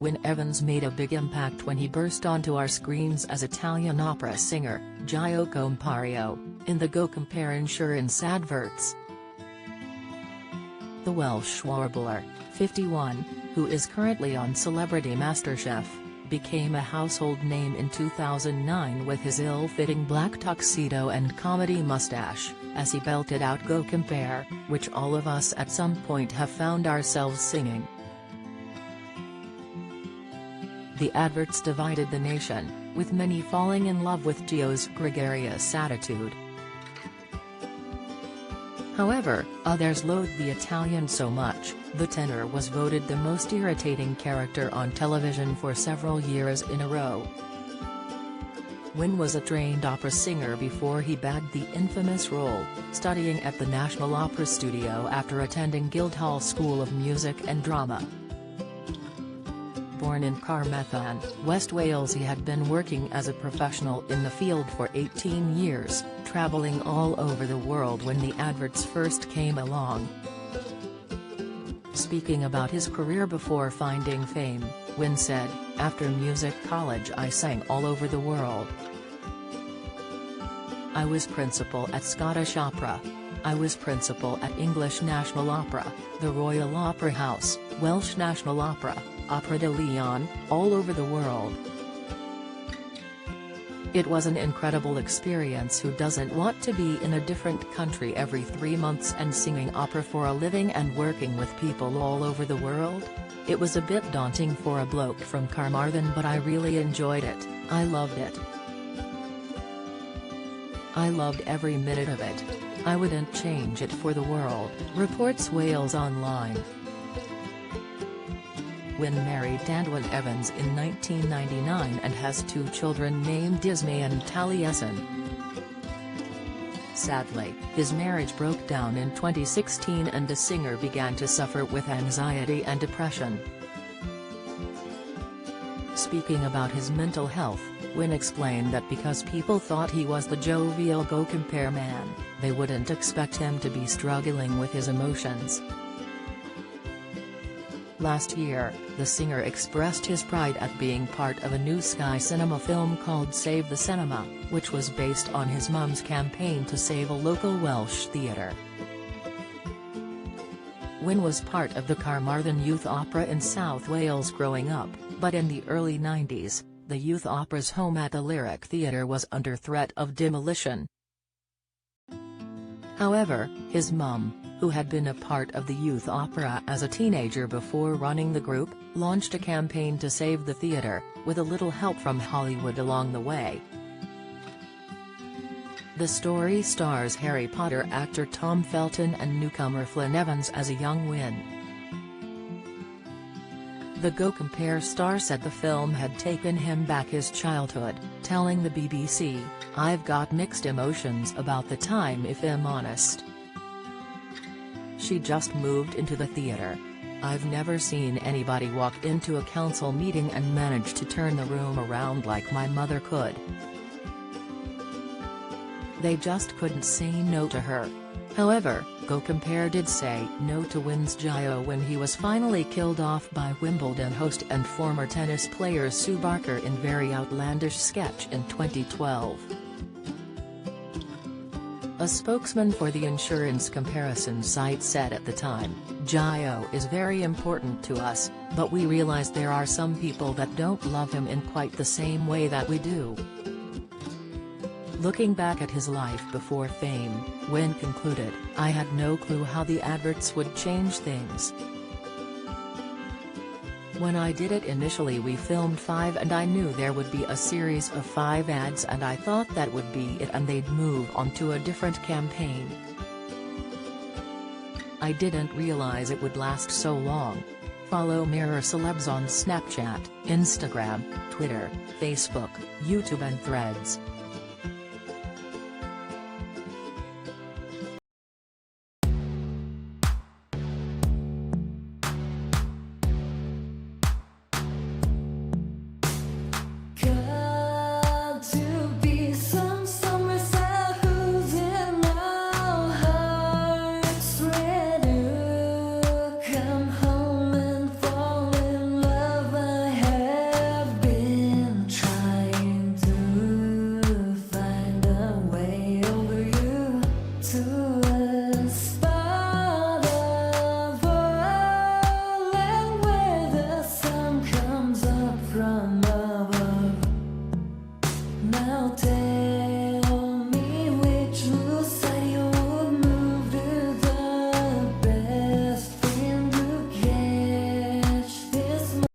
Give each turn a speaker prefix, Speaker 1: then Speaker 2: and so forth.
Speaker 1: Wynne Evans made a big impact when he burst onto our screens as Italian opera singer, Gio Compario, in the Go Compare insurance adverts. The Welsh warbler, 51, who is currently on Celebrity MasterChef, became a household name in 2009 with his ill-fitting black tuxedo and comedy mustache, as he belted out Go Compare, which all of us at some point have found ourselves singing. The adverts divided the nation, with many falling in love with Gio's gregarious attitude. However, others loathed the Italian so much, the tenor was voted the most irritating character on television for several years in a row. Wynne was a trained opera singer before he bagged the infamous role, studying at the National Opera Studio after attending Guildhall School of Music and Drama. Born in Carmarthen, West Wales, he had been working as a professional in the field for 18 years, travelling all over the world when the adverts first came along. Speaking about his career before finding fame, Wynne said, "After music college I sang all over the world. I was principal at Scottish Opera. I was principal at English National Opera, the Royal Opera House, Welsh National Opera, Opera de Leon, all over the world. It was an incredible experience. Who doesn't want to be in a different country every 3 months and singing opera for a living and working with people all over the world? It was a bit daunting for a bloke from Carmarthen, but I really enjoyed it. I loved it. I loved every minute of it. I wouldn't change it for the world," reports Wales Online. Wynne married Wynne Evans in 1999 and has 2 children named Ismay and Taliesin. Sadly, his marriage broke down in 2016 and the singer began to suffer with anxiety and depression. Speaking about his mental health, Wynne explained that because people thought he was the jovial Go Compare man, they wouldn't expect him to be struggling with his emotions. Last year, the singer expressed his pride at being part of a new Sky Cinema film called Save the Cinema, which was based on his mum's campaign to save a local Welsh theatre. Wynne was part of the Carmarthen Youth Opera in South Wales growing up, but in the early 90s, the youth opera's home at the Lyric Theatre was under threat of demolition. However, his mum, who had been a part of the youth opera as a teenager before running the group, launched a campaign to save the theatre, with a little help from Hollywood along the way. The story stars Harry Potter actor Tom Felton and newcomer Wynne Evans as a young Wynne. The Go Compare star said the film had taken him back his childhood, telling the BBC, "I've got mixed emotions about the time if I'm honest. She just moved into the theatre. I've never seen anybody walk into a council meeting and manage to turn the room around like my mother could. They just couldn't say no to her." However, Go Compare did say no to Wynne's Gio when he was finally killed off by Wimbledon host and former tennis player Sue Barker in very outlandish sketch in 2012. A spokesman for the insurance comparison site said at the time, "Gio is very important to us, but we realize there are some people that don't love him in quite the same way that we do." Looking back at his life before fame, Wynne concluded, "I had no clue how the adverts would change things. When I did it initially we filmed 5 and I knew there would be a series of 5 ads and I thought that would be it and they'd move on to a different campaign. I didn't realize it would last so long." Follow Mirror Celebs on Snapchat, Instagram, Twitter, Facebook, YouTube and Threads.